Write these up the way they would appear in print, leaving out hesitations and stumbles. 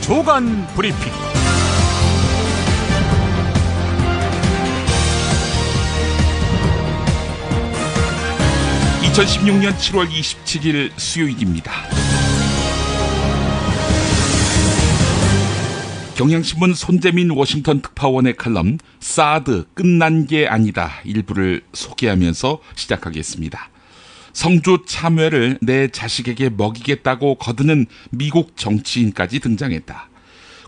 조간 브리핑. 2016년 7월 27일 수요일입니다. 경향신문 손재민 워싱턴 특파원의 칼럼 사드 끝난 게 아니다 일부를 소개하면서 시작하겠습니다. 성주 참외를 내 자식에게 먹이겠다고 거드는 미국 정치인까지 등장했다.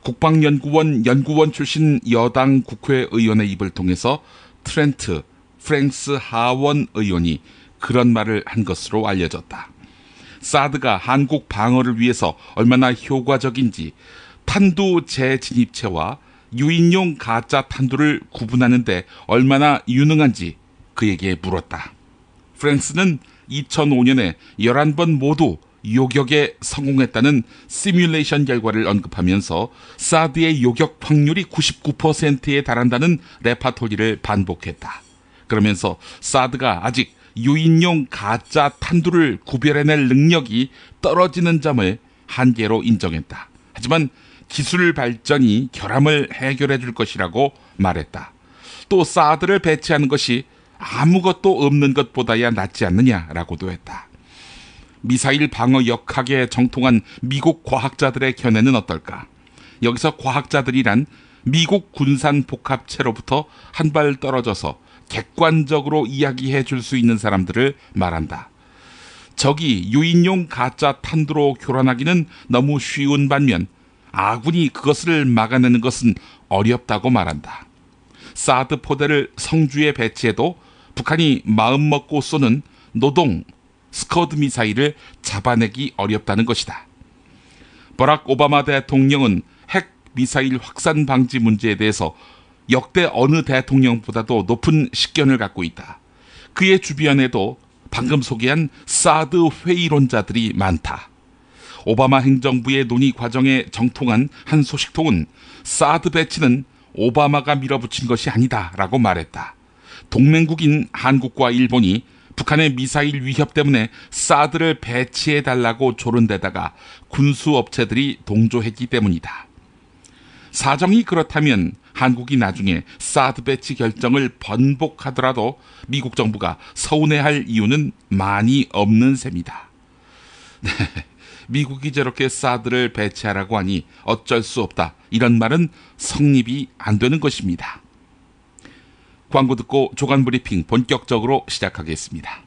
국방연구원 연구원 출신 여당 국회의원의 입을 통해서 트렌트 프랭스 하원 의원이 그런 말을 한 것으로 알려졌다. 사드가 한국 방어를 위해서 얼마나 효과적인지, 탄두 재진입체와 유인용 가짜 탄두를 구분하는 데 얼마나 유능한지 그에게 물었다. 프랭스는 2005년에 11번 모두 요격에 성공했다는 시뮬레이션 결과를 언급하면서 사드의 요격 확률이 99%에 달한다는 레파토리를 반복했다. 그러면서 사드가 아직 유인용 가짜 탄두를 구별해낼 능력이 떨어지는 점을 한계로 인정했다. 하지만 기술 발전이 결함을 해결해 줄 것이라고 말했다. 또 사드를 배치하는 것이 아무것도 없는 것보다야 낫지 않느냐라고도 했다. 미사일 방어 역학에 정통한 미국 과학자들의 견해는 어떨까? 여기서 과학자들이란 미국 군산 복합체로부터 한 발 떨어져서 객관적으로 이야기해 줄 수 있는 사람들을 말한다. 적이 유인용 가짜 탄두로 교란하기는 너무 쉬운 반면 아군이 그것을 막아내는 것은 어렵다고 말한다. 사드 포대를 성주에 배치해도 북한이 마음먹고 쏘는 노동 스커드 미사일을 잡아내기 어렵다는 것이다. 버락 오바마 대통령은 핵 미사일 확산 방지 문제에 대해서 역대 어느 대통령보다도 높은 식견을 갖고 있다. 그의 주변에도 방금 소개한 사드 회의론자들이 많다. 오바마 행정부의 논의 과정에 정통한 한 소식통은 사드 배치는 오바마가 밀어붙인 것이 아니다라고 말했다. 동맹국인 한국과 일본이 북한의 미사일 위협 때문에 사드를 배치해달라고 조른 데다가 군수업체들이 동조했기 때문이다. 사정이 그렇다면 한국이 나중에 사드 배치 결정을 번복하더라도 미국 정부가 서운해할 이유는 많이 없는 셈이다. 네, 미국이 저렇게 사드를 배치하라고 하니 어쩔 수 없다. 이런 말은 성립이 안 되는 것입니다. 광고 듣고 조간 브리핑 본격적으로 시작하겠습니다.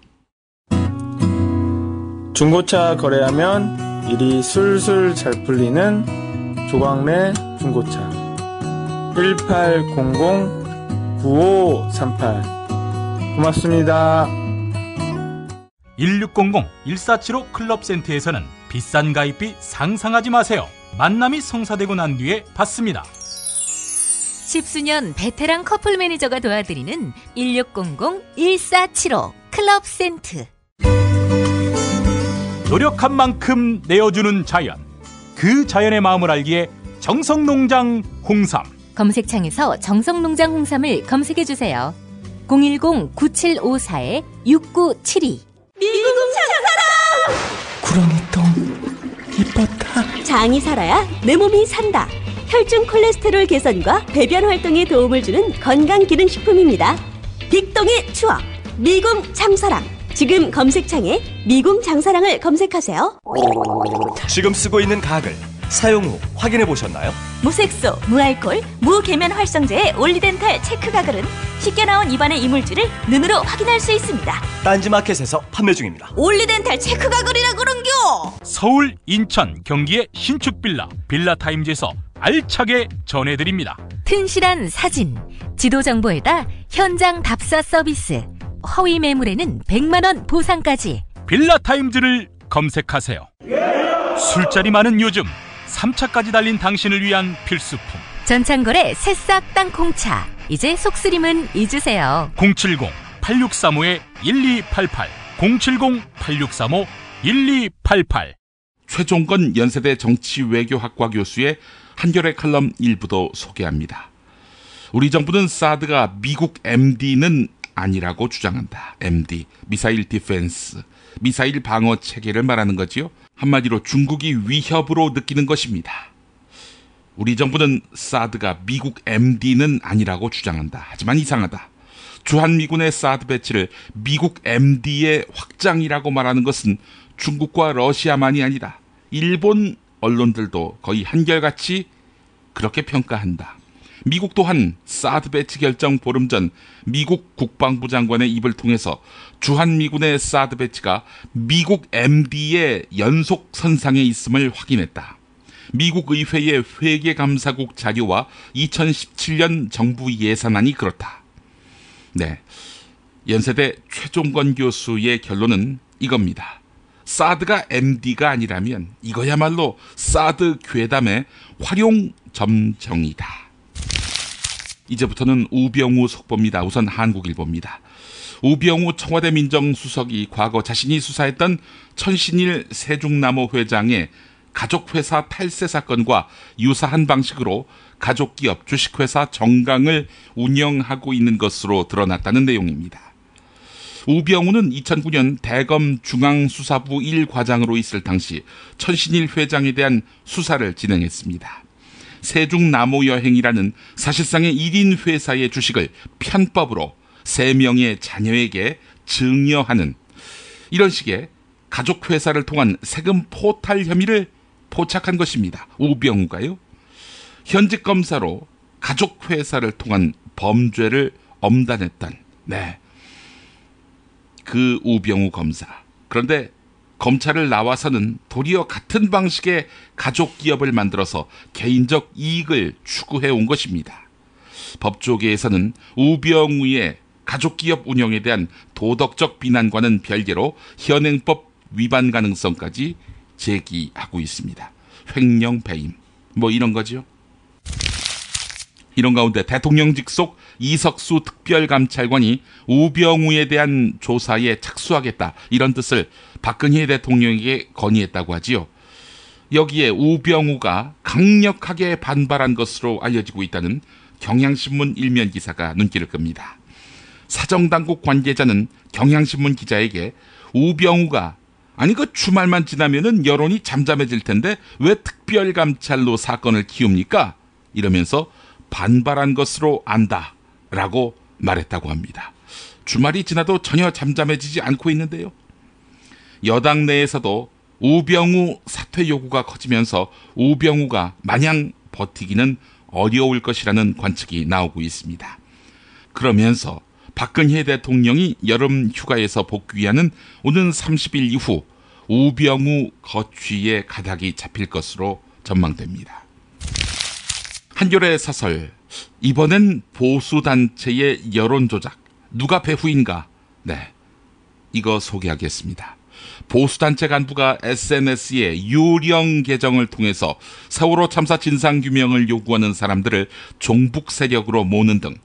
중고차 거래하면 일이 술술 잘 풀리는 조광래 중고차 1800-9538 고맙습니다. 1600-1475 클럽센터에서는 비싼 가입비 상상하지 마세요. 만남이 성사되고 난 뒤에 받습니다. 10수년 베테랑 커플 매니저가 도와드리는 1600-1475 클럽센트. 노력한 만큼 내어주는 자연, 그 자연의 마음을 알기에 정성농장 홍삼. 검색창에서 정성농장 홍삼을 검색해주세요. 010-9754-6972. 미국 장사랑! 구렁이똥 이뻤다. 장이 살아야 내 몸이 산다. 혈중 콜레스테롤 개선과 배변 활동에 도움을 주는 건강기능식품입니다. 빅동의 추억 미궁 장사랑. 지금 검색창에 미궁 장사랑을 검색하세요. 지금 쓰고 있는 가글 사용 후 확인해 보셨나요? 무색소, 무알콜, 무계면 활성제의 올리덴탈 체크 가글은 쉽게 나온 입안의 이물질을 눈으로 확인할 수 있습니다. 딴지마켓에서 판매 중입니다. 올리덴탈 체크 가글이라 그런겨. 서울, 인천, 경기의 신축 빌라 빌라타임즈에서 알차게 전해드립니다. 튼실한 사진, 지도 정보에다 현장 답사 서비스, 허위 매물에는 100만원 보상까지. 빌라타임즈를 검색하세요. 술자리 많은 요즘 3차까지 달린 당신을 위한 필수품. 전창걸의 새싹 땅콩차. 이제 속쓰림은 잊으세요. 070-8635-1288 070-8635-1288. 최종건 연세대 정치외교학과 교수의 한겨레 칼럼 일부도 소개합니다. 우리 정부는 사드가 미국 MD는 아니라고 주장한다. MD, 미사일 디펜스, 미사일 방어 체계를 말하는 거지요. 한마디로 중국이 위협으로 느끼는 것입니다. 우리 정부는 사드가 미국 MD는 아니라고 주장한다. 하지만 이상하다. 주한미군의 사드 배치를 미국 MD의 확장이라고 말하는 것은 중국과 러시아만이 아니라 일본 언론들도 거의 한결같이 그렇게 평가한다. 미국 또한 사드 배치 결정 보름 전 미국 국방부 장관의 입을 통해서 주한미군의 사드 배치가 미국 MD의 연속 선상에 있음을 확인했다. 미국 의회의 회계감사국 자료와 2017년 정부 예산안이 그렇다. 네, 연세대 최종건 교수의 결론은 이겁니다. 사드가 MD가 아니라면 이거야말로 사드 괴담의 활용점정이다. 이제부터는 우병우 속보입니다. 우선 한국일보입니다. 우병우 청와대 민정수석이 과거 자신이 수사했던 천신일 세종나무 회장의 가족회사 탈세 사건과 유사한 방식으로 가족기업 주식회사 정강을 운영하고 있는 것으로 드러났다는 내용입니다. 우병우는 2009년 대검 중앙수사부 1과장으로 있을 당시 천신일 회장에 대한 수사를 진행했습니다. 세종나무여행이라는 사실상의 1인 회사의 주식을 편법으로 3명의 자녀에게 증여하는 이런 식의 가족회사를 통한 세금 포탈 혐의를 포착한 것입니다. 우병우가요. 현직 검사로 가족회사를 통한 범죄를 엄단했던 그 우병우 검사. 그런데 검찰을 나와서는 도리어 같은 방식의 가족기업을 만들어서 개인적 이익을 추구해온 것입니다. 법조계에서는 우병우의 가족기업 운영에 대한 도덕적 비난과는 별개로 현행법 위반 가능성까지 제기하고 있습니다. 횡령 배임 이런 거죠. 이런 가운데 대통령 직속 이석수 특별감찰관이 우병우에 대한 조사에 착수하겠다 이런 뜻을 박근혜 대통령에게 건의했다고 하지요. 여기에 우병우가 강력하게 반발한 것으로 알려지고 있다는 경향신문 일면 기사가 눈길을 끕니다. 사정당국 관계자는 경향신문 기자에게 우병우가 그 주말만 지나면은 여론이 잠잠해질 텐데 왜 특별감찰로 사건을 키웁니까? 이러면서 반발한 것으로 안다라고 말했다고 합니다. 주말이 지나도 전혀 잠잠해지지 않고 있는데요. 여당 내에서도 우병우 사퇴 요구가 커지면서 우병우가 마냥 버티기는 어려울 것이라는 관측이 나오고 있습니다. 그러면서 박근혜 대통령이 여름 휴가에서 복귀하는 오는 30일 이후 우병우 거취의 가닥이 잡힐 것으로 전망됩니다. 한겨레 사설, 이번엔 보수단체의 여론조작, 누가 배후인가? 이거 소개하겠습니다. 보수단체 간부가 SNS에 유령 계정을 통해서 세월호 참사 진상규명을 요구하는 사람들을 종북 세력으로 모는 등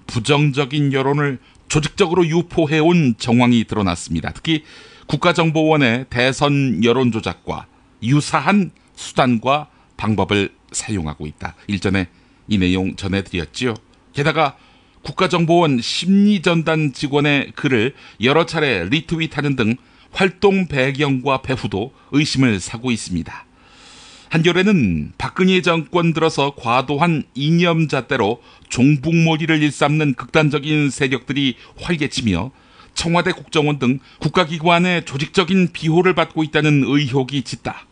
부정적인 여론을 조직적으로 유포해온 정황이 드러났습니다. 특히 국가정보원의 대선 여론조작과 유사한 수단과 방법을 사용하고 있다. 일전에 이 내용 전해드렸지요. 게다가 국가정보원 심리전단 직원의 글을 여러 차례 리트윗하는 등 활동 배경과 배후도 의심을 사고 있습니다. 한겨레는 박근혜 정권 들어서 과도한 이념잣대로 종북몰이를 일삼는 극단적인 세력들이 활개치며 청와대 국정원 등 국가기관의 조직적인 비호를 받고 있다는 의혹이 짙다.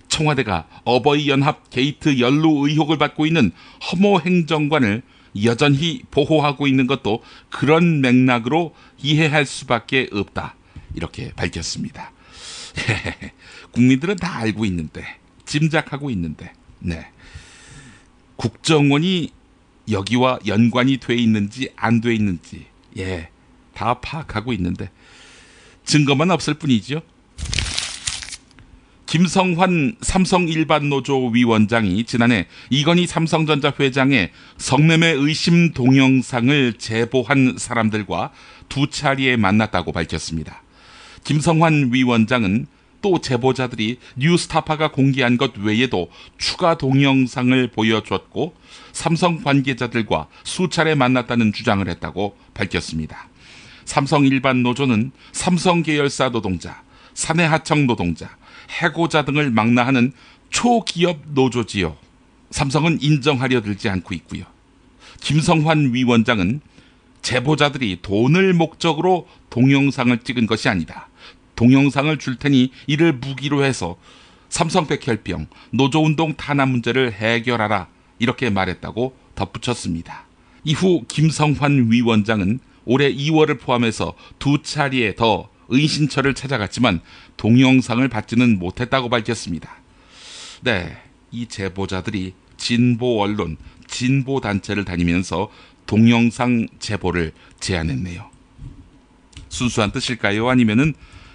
청와대가 어버이연합 게이트 연루 의혹을 받고 있는 허모 행정관을 여전히 보호하고 있는 것도 그런 맥락으로 이해할 수밖에 없다. 이렇게 밝혔습니다. 국민들은 다 알고 있는데, 짐작하고 있는데, 국정원이 여기와 연관이 돼 있는지 안 돼 있는지, 다 파악하고 있는데 증거만 없을 뿐이죠. 김성환 삼성일반노조 위원장이 지난해 이건희 삼성전자 회장의 성매매 의심 동영상을 제보한 사람들과 2차례에 만났다고 밝혔습니다. 김성환 위원장은 또 제보자들이 뉴스타파가 공개한 것 외에도 추가 동영상을 보여줬고 삼성 관계자들과 수차례 만났다는 주장을 했다고 밝혔습니다. 삼성일반노조는 삼성 계열사 노동자, 사내하청 노동자, 해고자 등을 망라하는 초기업 노조지요. 삼성은 인정하려 들지 않고 있고요. 김성환 위원장은 제보자들이 돈을 목적으로 동영상을 찍은 것이 아니다. 동영상을 줄 테니 이를 무기로 해서 삼성백혈병, 노조운동 탄압 문제를 해결하라 이렇게 말했다고 덧붙였습니다. 이후 김성환 위원장은 올해 2월을 포함해서 2차례에 더 의신처를 찾아갔지만 동영상을 받지는 못했다고 밝혔습니다. 네, 이 제보자들이 진보 언론, 진보 단체를 다니면서 동영상 제보를 제안했네요. 순수한 뜻일까요? 아니면은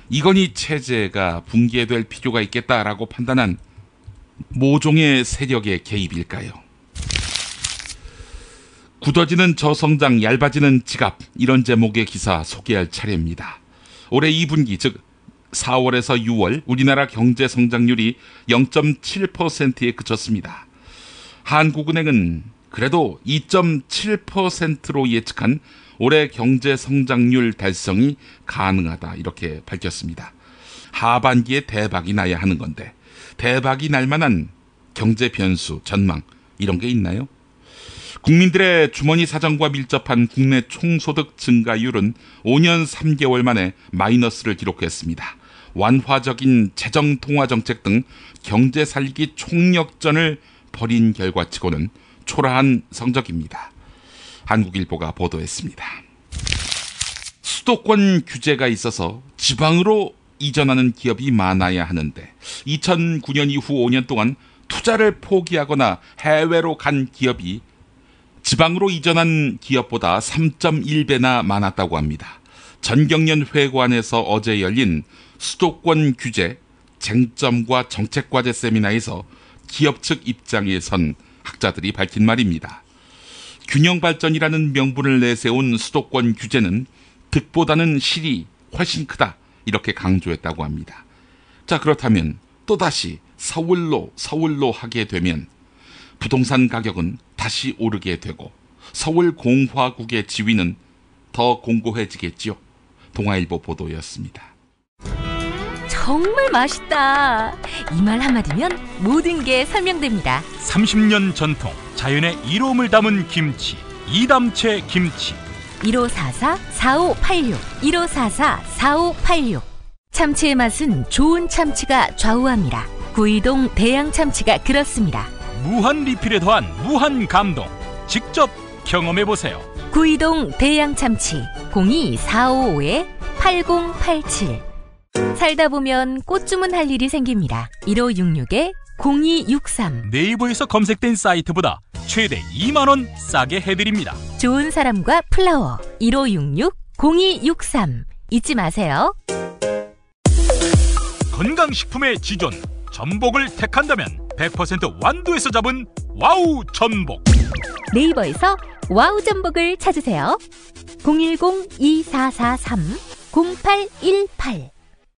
이건희 체제가 붕괴될 필요가 있겠다라고 판단한 모종의 세력의 개입일까요? 굳어지는 저성장, 얇아지는 지갑, 이런 제목의 기사 소개할 차례입니다. 올해 2분기, 즉 4월에서 6월 우리나라 경제 성장률이 0.7%에 그쳤습니다. 한국은행은 그래도 2.7%로 예측한 올해 경제 성장률 달성이 가능하다 이렇게 밝혔습니다. 하반기에 대박이 나야 하는 건데 대박이 날 만한 경제 변수, 전망 이런 게 있나요? 국민들의 주머니 사정과 밀접한 국내 총소득 증가율은 5년 3개월 만에 마이너스를 기록했습니다. 완화적인 재정 통화 정책 등 경제 살리기 총력전을 벌인 결과치고는 초라한 성적입니다. 한국일보가 보도했습니다. 수도권 규제가 있어서 지방으로 이전하는 기업이 많아야 하는데 2009년 이후 5년 동안 투자를 포기하거나 해외로 간 기업이 지방으로 이전한 기업보다 3.1배나 많았다고 합니다. 전경련 회관에서 어제 열린 수도권 규제, 쟁점과 정책과제 세미나에서 기업 측 입장에 선 학자들이 밝힌 말입니다. 균형발전이라는 명분을 내세운 수도권 규제는 득보다는 실이 훨씬 크다 이렇게 강조했다고 합니다. 자, 그렇다면 또다시 서울로 하게 되면 부동산 가격은 다시 오르게 되고 서울 공화국의 지위는 더 공고해지겠지요. 동아일보 보도였습니다. 정말 맛있다. 이 말 한마디면 모든 게 설명됩니다. 30년 전통 자연의 이로움을 담은 김치, 이담채 김치. 1544-4586 1544-4586 참치의 맛은 좋은 참치가 좌우합니다. 구이동 대양 참치가 그렇습니다. 무한 리필에 더한 무한 감동. 직접 경험해보세요. 구이동 대양 참치 02-455-8087 살다 보면 꽃 주문할 일이 생깁니다. 1566-0263 네이버에서 검색된 사이트보다 최대 2만원 싸게 해드립니다. 좋은 사람과 플라워 1566-0263 잊지 마세요. 건강식품의 지존 전복을 택한다면 100% 완도에서 잡은 와우 전복. 네이버에서 와우 전복을 찾으세요. 010-2443-0818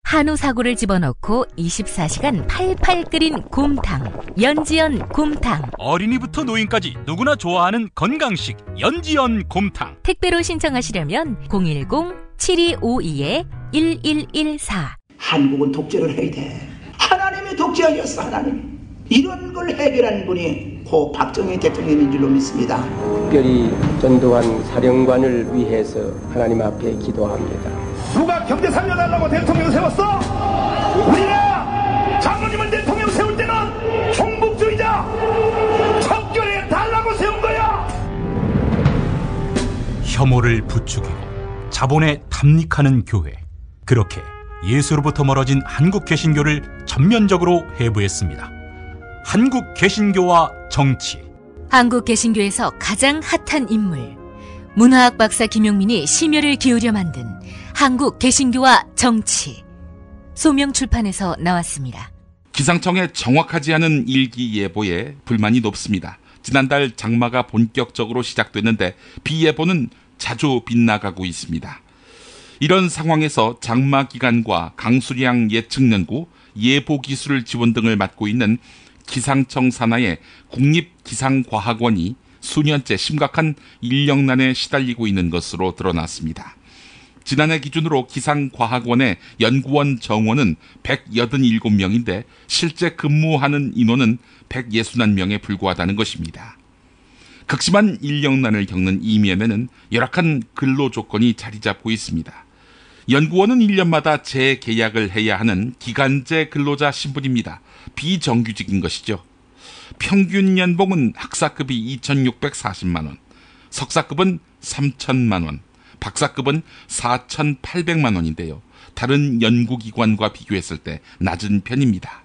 한우 사고를 집어넣고 24시간 팔팔 끓인 곰탕 연지연 곰탕. 어린이부터 노인까지 누구나 좋아하는 건강식 연지연 곰탕. 택배로 신청하시려면 010-7252-1114 한국은 독재를 해야 돼. 하나님의 독재 아니었어. 하나님. 이런 걸 해결한 분이 고 박정희 대통령인 줄로 믿습니다. 특별히 전두환 사령관을 위해서 하나님 앞에 기도합니다. 누가 경제 살려달라고 대통령 세웠어? 우리가 장모님을 대통령 세울 때는 종북주의자 척결해 달라고 세운 거야. 혐오를 부추기고 자본에 탐닉하는 교회. 그렇게 예수로부터 멀어진 한국 개신교를 전면적으로 해부했습니다. 한국 개신교와 정치. 한국 개신교에서 가장 핫한 인물 문화학 박사 김용민이 심혈을 기울여 만든 한국 개신교와 정치. 소명출판에서 나왔습니다. 기상청의 정확하지 않은 일기예보에 불만이 높습니다. 지난달 장마가 본격적으로 시작됐는데 비 예보는 자주 빗나가고 있습니다. 이런 상황에서 장마 기간과 강수량 예측 연구, 예보 기술 지원 등을 맡고 있는 기상청 산하의 국립기상과학원이 수년째 심각한 인력난에 시달리고 있는 것으로 드러났습니다. 지난해 기준으로 기상과학원의 연구원 정원은 187명인데 실제 근무하는 인원은 161명에 불과하다는 것입니다. 극심한 인력난을 겪는 이면에는 열악한 근로 조건이 자리 잡고 있습니다. 연구원은 1년마다 재계약을 해야 하는 기간제 근로자 신분입니다. 비정규직인 것이죠. 평균 연봉은 학사급이 2,640만 원, 석사급은 3,000만 원, 박사급은 4,800만 원인데요. 다른 연구기관과 비교했을 때 낮은 편입니다.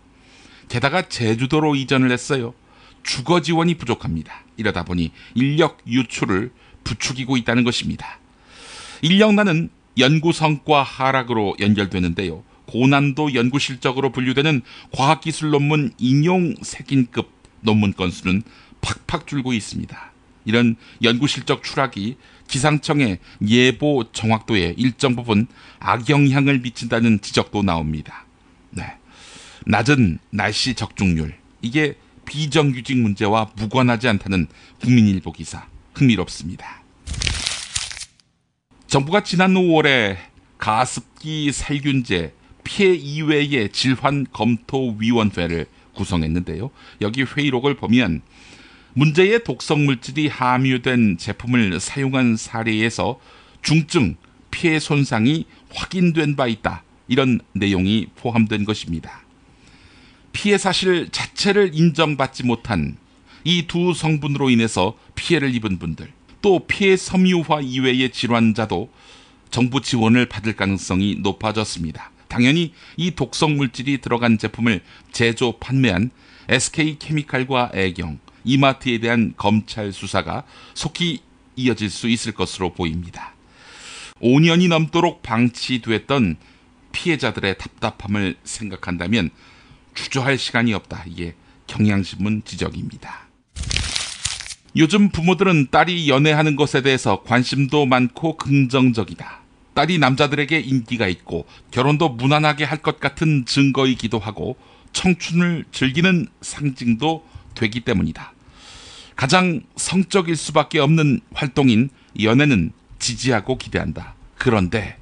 게다가 제주도로 이전을 했어요. 주거 지원이 부족합니다. 이러다 보니 인력 유출을 부추기고 있다는 것입니다. 인력난은 연구 성과 하락으로 연결되는데요. 고난도 연구 실적으로 분류되는 과학기술 논문 인용 색인급 논문 건수는 팍팍 줄고 있습니다. 이런 연구 실적 추락이 기상청의 예보 정확도에 일정 부분 악영향을 미친다는 지적도 나옵니다. 낮은 날씨 적중률, 이게 비정규직 문제와 무관하지 않다는 국민일보 기사, 흥미롭습니다. 정부가 지난 5월에 가습기 살균제 피해 이외의 질환 검토위원회를 구성했는데요. 여기 회의록을 보면 문제의 독성 물질이 함유된 제품을 사용한 사례에서 중증 피해 손상이 확인된 바 있다. 이런 내용이 포함된 것입니다. 피해 사실 자체를 인정받지 못한 이 두 성분으로 인해서 피해를 입은 분들, 또 피해 섬유화 이외의 질환자도 정부 지원을 받을 가능성이 높아졌습니다. 당연히 이 독성 물질이 들어간 제품을 제조 판매한 SK케미칼과 애경, 이마트에 대한 검찰 수사가 속히 이어질 수 있을 것으로 보입니다. 5년이 넘도록 방치됐던 피해자들의 답답함을 생각한다면 주저할 시간이 없다. 이게 경향신문 지적입니다. 요즘 부모들은 딸이 연애하는 것에 대해서 관심도 많고 긍정적이다. 딸이 남자들에게 인기가 있고 결혼도 무난하게 할 것 같은 증거이기도 하고 청춘을 즐기는 상징도 되기 때문이다. 가장 성적일 수밖에 없는 활동인 연애는 지지하고 기대한다. 그런데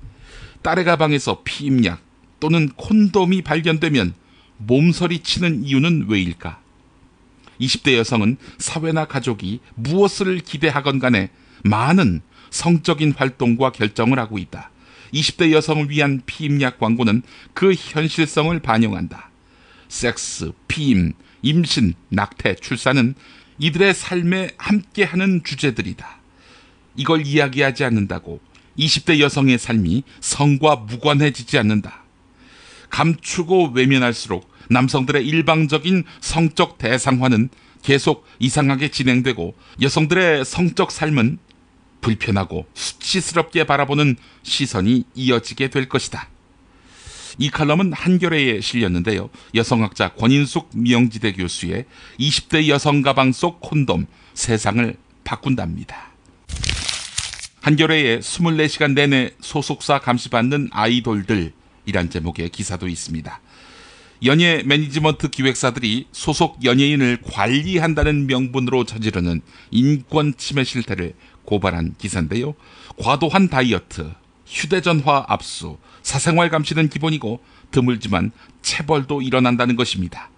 딸의 가방에서 피임약 또는 콘돔이 발견되면 몸서리 치는 이유는 왜일까? 20대 여성은 사회나 가족이 무엇을 기대하건 간에 많은 성적인 활동과 결정을 하고 있다. 20대 여성을 위한 피임약 광고는 그 현실성을 반영한다. 섹스, 피임, 임신, 낙태, 출산은 이들의 삶에 함께하는 주제들이다. 이걸 이야기하지 않는다고 20대 여성의 삶이 성과 무관해지지 않는다. 감추고 외면할수록 남성들의 일방적인 성적 대상화는 계속 이상하게 진행되고 여성들의 성적 삶은 불편하고 수치스럽게 바라보는 시선이 이어지게 될 것이다. 이 칼럼은 한겨레에 실렸는데요. 여성학자 권인숙 명지대 교수의 20대 여성 가방 속 콘돔, 세상을 바꾼답니다. 한겨레에 24시간 내내 소속사 감시받는 아이돌들이란 제목의 기사도 있습니다. 연예 매니지먼트 기획사들이 소속 연예인을 관리한다는 명분으로 저지르는 인권 침해 실태를 고발한 기사인데요. 과도한 다이어트, 휴대전화 압수, 사생활 감시는 기본이고 드물지만 체벌도 일어난다는 것입니다.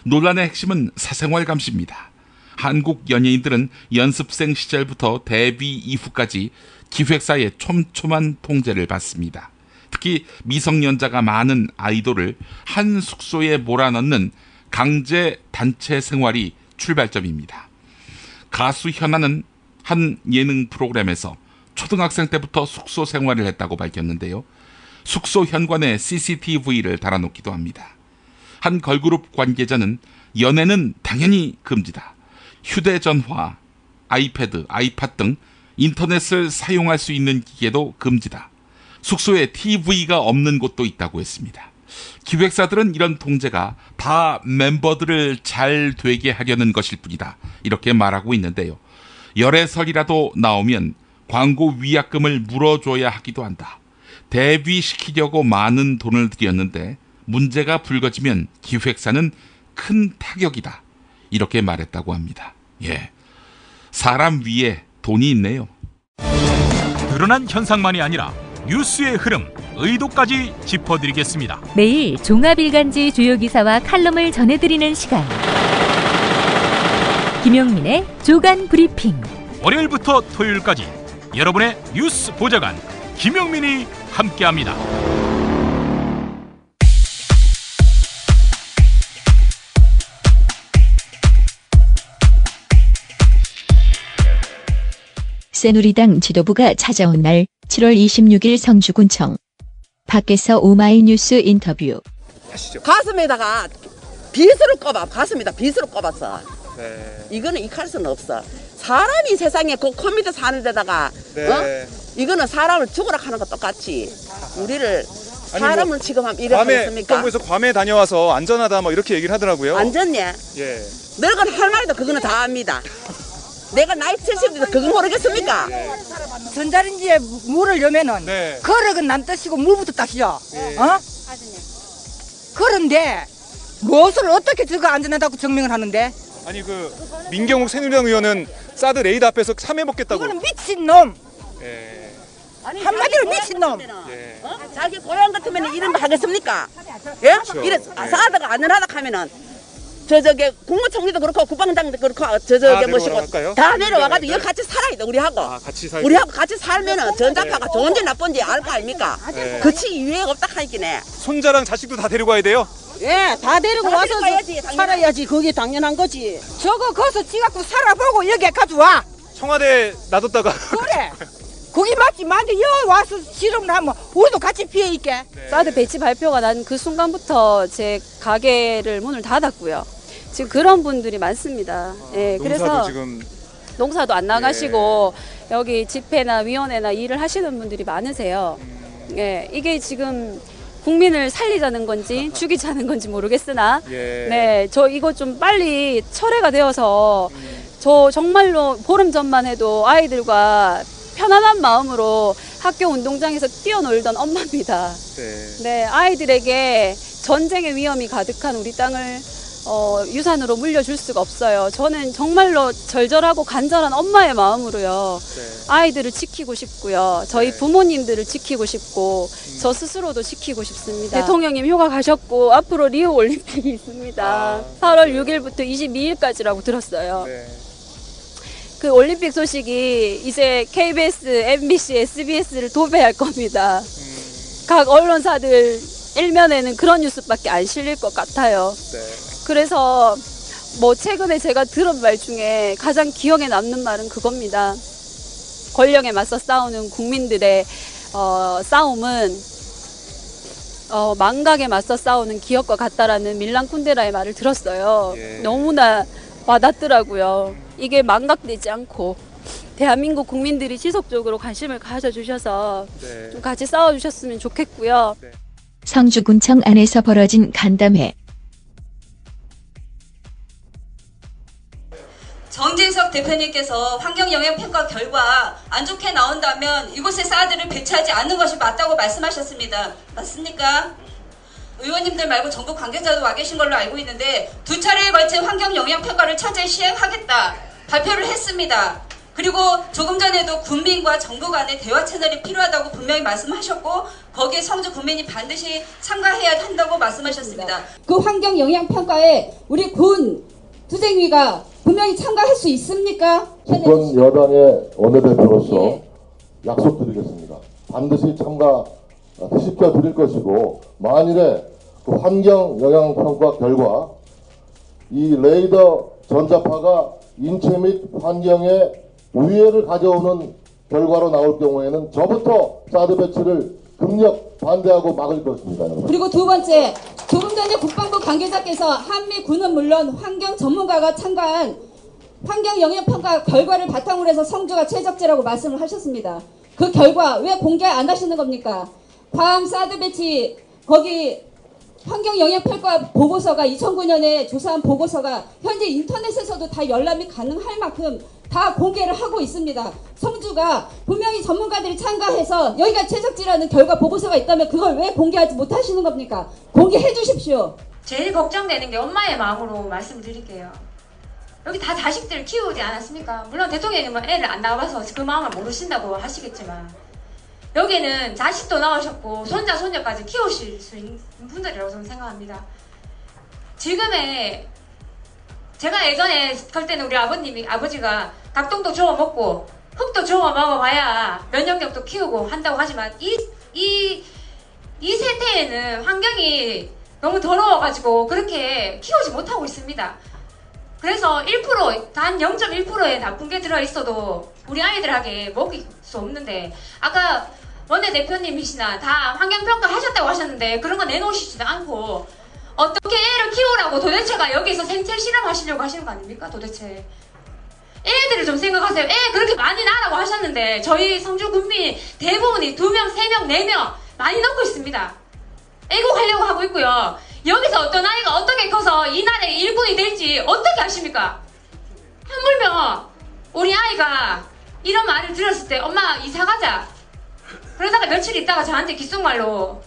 논란의 핵심은 사생활 감시입니다. 한국 연예인들은 연습생 시절부터 데뷔 이후까지 기획사의 촘촘한 통제를 받습니다. 특히 미성년자가 많은 아이돌을 한 숙소에 몰아넣는 강제 단체 생활이 출발점입니다. 가수 현아는 한 예능 프로그램에서 초등학생 때부터 숙소 생활을 했다고 밝혔는데요. 숙소 현관에 CCTV를 달아놓기도 합니다. 한 걸그룹 관계자는 연애는 당연히 금지다. 휴대전화, 아이패드, 아이팟 등 인터넷을 사용할 수 있는 기계도 금지다. 숙소에 TV가 없는 곳도 있다고 했습니다. 기획사들은 이런 통제가 다 멤버들을 잘 되게 하려는 것일 뿐이다. 이렇게 말하고 있는데요. 열애설이라도 나오면 광고 위약금을 물어줘야 하기도 한다. 데뷔시키려고 많은 돈을 들였는데 문제가 불거지면 기획사는 큰 타격이다. 이렇게 말했다고 합니다. 사람 위에 돈이 있네요. 드러난 현상만이 아니라 뉴스의 흐름, 의도까지 짚어드리겠습니다. 매일 종합일간지 주요 기사와 칼럼을 전해드리는 시간. 김용민의 조간 브리핑. 월요일부터 토요일까지 여러분의 뉴스 보좌관 김용민이 함께합니다. 새누리당 지도부가 찾아온 날 7월 26일 성주군청. 밖에서 오마이뉴스 인터뷰. 가슴에다가 빗으로 꼽아. 가슴에다 빗으로 꼽았어. 이거는 익할 수는 없어. 사람이 세상에 그 컴퓨터 사는 데다가 이거는 사람을 죽으라 하는 거 똑같이 우리를 사람을 취급하면 이렇게 하겠습니까? 국방부에서 괌에 다녀와서 안전하다 뭐 이렇게 얘기를 하더라고요. 안전해? 예. 늙은 할머니도 그거는 다 압니다. 내가 나이 70인데 그거 모르겠습니까? 전자레인지에 물을 넣으면은 거럭은 남뜻이고 물부터 따시죠. 그런데 무엇을 어떻게 저거 안전하다고 증명을 하는데? 아니 그 민경욱 새누리당 의원은 사드 레이더 앞에서 참여먹겠다고. 그거는 미친놈. 한마디로 미친놈. 자기 고향 같으면 이런 거 하겠습니까? 예? 그렇죠. 이래 사드가 안전하다 하면은 저기 국무총리도 그렇고 국방장도 그렇고 저기 뭐시고 다 내려와가지고 여기 같이 살아야 돼 우리하고. 같이 살고. 우리하고 같이 살면은 전자파가 좋은지 나쁜지 알 거 아닙니까? 그치 이유가 없다 하긴 해. 손자랑 자식도 다 데리고 와야 돼요? 예, 다 데리고 와서 살아야지. 그게 당연한 거지. 저거 거기서 지갖고 살아보고 여기 가져와. 청와대 놔뒀다가. 그래. 거기 맞지. 만데 여기 와서 실험을 하면 우리도 같이 피해 있게. 사드 배치 발표가 난 그 순간부터 제 가게를 문을 닫았고요. 지금 그런 분들이 많습니다. 예, 그래서 지금 농사도 안 나가시고 여기 집회나 위원회나 일을 하시는 분들이 많으세요. 예, 이게 지금 국민을 살리자는 건지 죽이자는 건지 모르겠으나 네, 저 이거 좀 빨리 철회가 되어서 저 정말로 보름 전만 해도 아이들과 편안한 마음으로 학교 운동장에서 뛰어놀던 엄마입니다. 네, 아이들에게 전쟁의 위험이 가득한 우리 땅을 유산으로 물려줄 수가 없어요. 저는 정말로 절절하고 간절한 엄마의 마음으로요. 아이들을 지키고 싶고요. 저희 부모님들을 지키고 싶고 저 스스로도 지키고 싶습니다. 대통령님 휴가 가셨고 앞으로 리오 올림픽이 있습니다. 8월 6일부터 22일까지라고 들었어요. 그 올림픽 소식이 이제 KBS, MBC, SBS를 도배할 겁니다. 각 언론사들 일면에는 그런 뉴스밖에 안 실릴 것 같아요. 그래서 뭐 최근에 제가 들은 말 중에 가장 기억에 남는 말은 그겁니다. 권력에 맞서 싸우는 국민들의 싸움은 망각에 맞서 싸우는 기업과 같다라는 밀란 쿤데라의 말을 들었어요. 너무나 와닿더라고요. 이게 망각되지 않고 대한민국 국민들이 지속적으로 관심을 가져주셔서 좀 같이 싸워주셨으면 좋겠고요. 성주군청 안에서 벌어진 간담회. 정진석 대표님께서 환경영향평가 결과 안 좋게 나온다면 이곳에 사드를 배치하지 않는 것이 맞다고 말씀하셨습니다. 맞습니까? 의원님들 말고 정부 관계자도 와 계신 걸로 알고 있는데 2차례에 걸친 환경영향평가를 철저히 시행하겠다 발표를 했습니다. 그리고 조금 전에도 군민과 정부 간의 대화 채널이 필요하다고 분명히 말씀하셨고 거기에 성주 군민이 반드시 참가해야 한다고 말씀하셨습니다. 그 환경영향평가에 우리 군 투쟁위가 분명히 참가할 수 있습니까? 집권 여당의 원내대표로서 약속드리겠습니다. 반드시 참가시켜드릴 것이고 만일에 그 환경영향평가 결과 이 레이더 전자파가 인체 및 환경에 우회를 가져오는 결과로 나올 경우에는 저부터 사드 배치를 극력 반대하고 막을 것입니다. 여러분. 그리고 두 번째, 조금 전에 국방부 관계자께서 한미 군은 물론 환경 전문가가 참가한 환경영향평가 결과를 바탕으로 해서 성주가 최적지라고 말씀을 하셨습니다. 그 결과 왜 공개 안 하시는 겁니까? 괌 사드 배치 거기 환경영향평가 보고서가 2009년에 조사한 보고서가 현재 인터넷에서도 다 열람이 가능할 만큼 다 공개를 하고 있습니다. 성주가 분명히 전문가들이 참가해서 여기가 최적지라는 결과 보고서가 있다면 그걸 왜 공개하지 못하시는 겁니까? 공개해 주십시오. 제일 걱정되는 게 엄마의 마음으로 말씀드릴게요. 여기 다 자식들 키우지 않았습니까? 물론 대통령님은 애를 안 낳아봐서 그 마음을 모르신다고 하시겠지만 여기는 자식도 낳으셨고 손자 손녀까지 키우실 수 있는 분들이라고 저는 생각합니다. 지금의 제가 예전에 갈 때는 우리 아버지가 닭똥도 저어 먹고 흙도 저어 먹어봐야 면역력도 키우고 한다고 하지만 이 세태에는 환경이 너무 더러워가지고 그렇게 키우지 못하고 있습니다. 그래서 1%, 단 0.1%의 나쁜 게 들어있어도 우리 아이들에게 먹일 수 없는데, 아까 원내대표님이시나 다 환경평가 하셨다고 하셨는데 그런 거 내놓으시지도 않고 어떻게 애를 키우라고 도대체가 여기서 생체 실험하시려고 하시는 거 아닙니까 도대체. 애들을 좀 생각하세요. 애 그렇게 많이 낳으라고 하셨는데 저희 성주 군민 대부분이 2명, 3명, 4명 많이 낳고 있습니다. 애국하려고 하고 있고요. 여기서 어떤 아이가 어떻게 커서 이 나라의 일꾼이 될지 어떻게 아십니까? 하물며 우리 아이가 이런 말을 들었을 때 엄마 이사 가자. 그러다가 며칠 있다가 저한테 귓속말로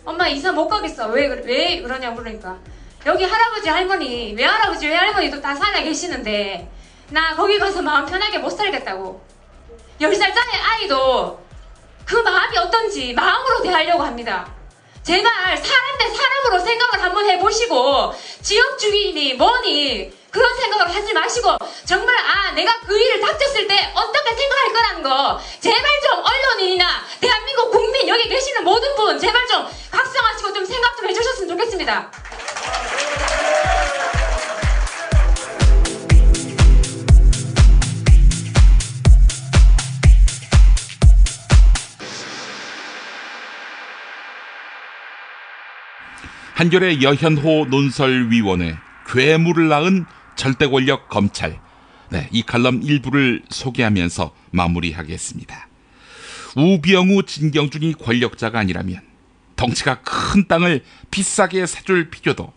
엄마 이사 못 가겠어. 왜 그러냐고 그러니까 여기 할아버지 할머니 외할아버지 외할머니도 다 살아 계시는데 나 거기 가서 마음 편하게 못 살겠다고. 10살짜리 아이도 그 마음이 어떤지 마음으로 대하려고 합니다. 제발 사람 대 사람으로 생각을 한번 해보시고 지역 주민이 뭐니 그런 생각을 하지 마시고 정말 내가 그 일을 닥쳤을 때 어떻게 생각할 거라는 거 제발 좀 언론인이나 대한민국 국민 여기 계시는 모든 분 제발 좀 각성하시고 좀 생각 좀 해주셨으면 좋겠습니다. 한겨레 여현호 논설위원회 괴물을 낳은 절대권력 검찰. 네, 이 칼럼 일부를 소개하면서 마무리하겠습니다. 우병우, 진경준이 권력자가 아니라면 덩치가 큰 땅을 비싸게 사줄 필요도,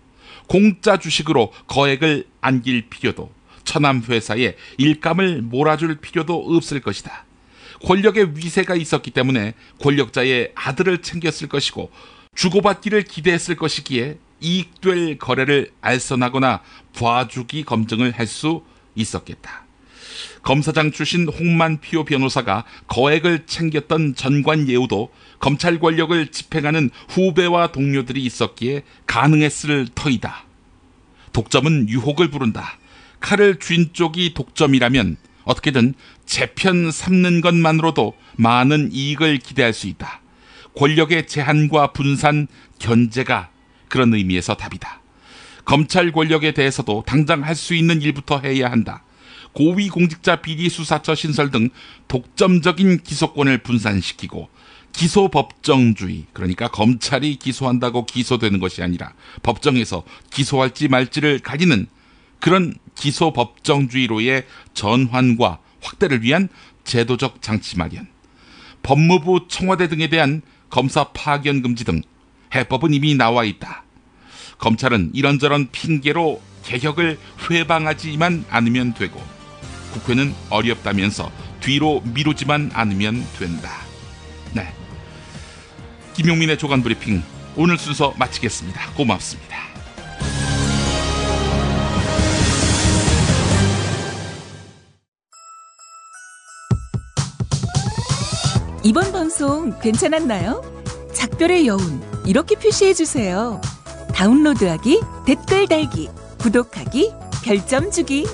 공짜 주식으로 거액을 안길 필요도, 처남 회사에 일감을 몰아줄 필요도 없을 것이다. 권력의 위세가 있었기 때문에 권력자의 아들을 챙겼을 것이고 주고받기를 기대했을 것이기에 이익될 거래를 알선하거나 봐주기 검증을 할 수 있었겠다. 검사장 출신 홍만피오 변호사가 거액을 챙겼던 전관예우도 검찰 권력을 집행하는 후배와 동료들이 있었기에 가능했을 터이다. 독점은 유혹을 부른다. 칼을 쥔 쪽이 독점이라면 어떻게든 재편 삼는 것만으로도 많은 이익을 기대할 수 있다. 권력의 제한과 분산, 견제가 그런 의미에서 답이다. 검찰 권력에 대해서도 당장 할 수 있는 일부터 해야 한다. 고위공직자 비리수사처 신설 등 독점적인 기소권을 분산시키고 기소법정주의, 그러니까 검찰이 기소한다고 기소되는 것이 아니라 법정에서 기소할지 말지를 가리는 그런 기소법정주의로의 전환과 확대를 위한 제도적 장치 마련, 법무부, 청와대 등에 대한 검사 파견 금지 등 해법은 이미 나와 있다. 검찰은 이런저런 핑계로 개혁을 회방하지만 않으면 되고 국회는 어렵다면서 뒤로 미루지만 않으면 된다. 네, 김용민의 조간브리핑 오늘 순서 마치겠습니다. 고맙습니다. 이번 방송 괜찮았나요? 작별의 여운 이렇게 표시해주세요. 다운로드하기, 댓글 달기, 구독하기, 별점 주기.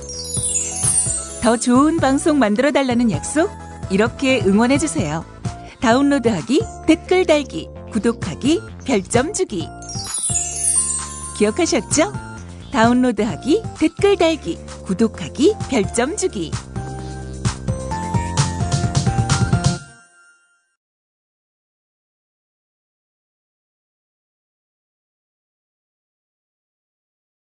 더 좋은 방송 만들어달라는 약속 이렇게 응원해주세요. 다운로드하기, 댓글 달기, 구독하기, 별점 주기. 기억하셨죠? 다운로드하기, 댓글 달기, 구독하기, 별점 주기.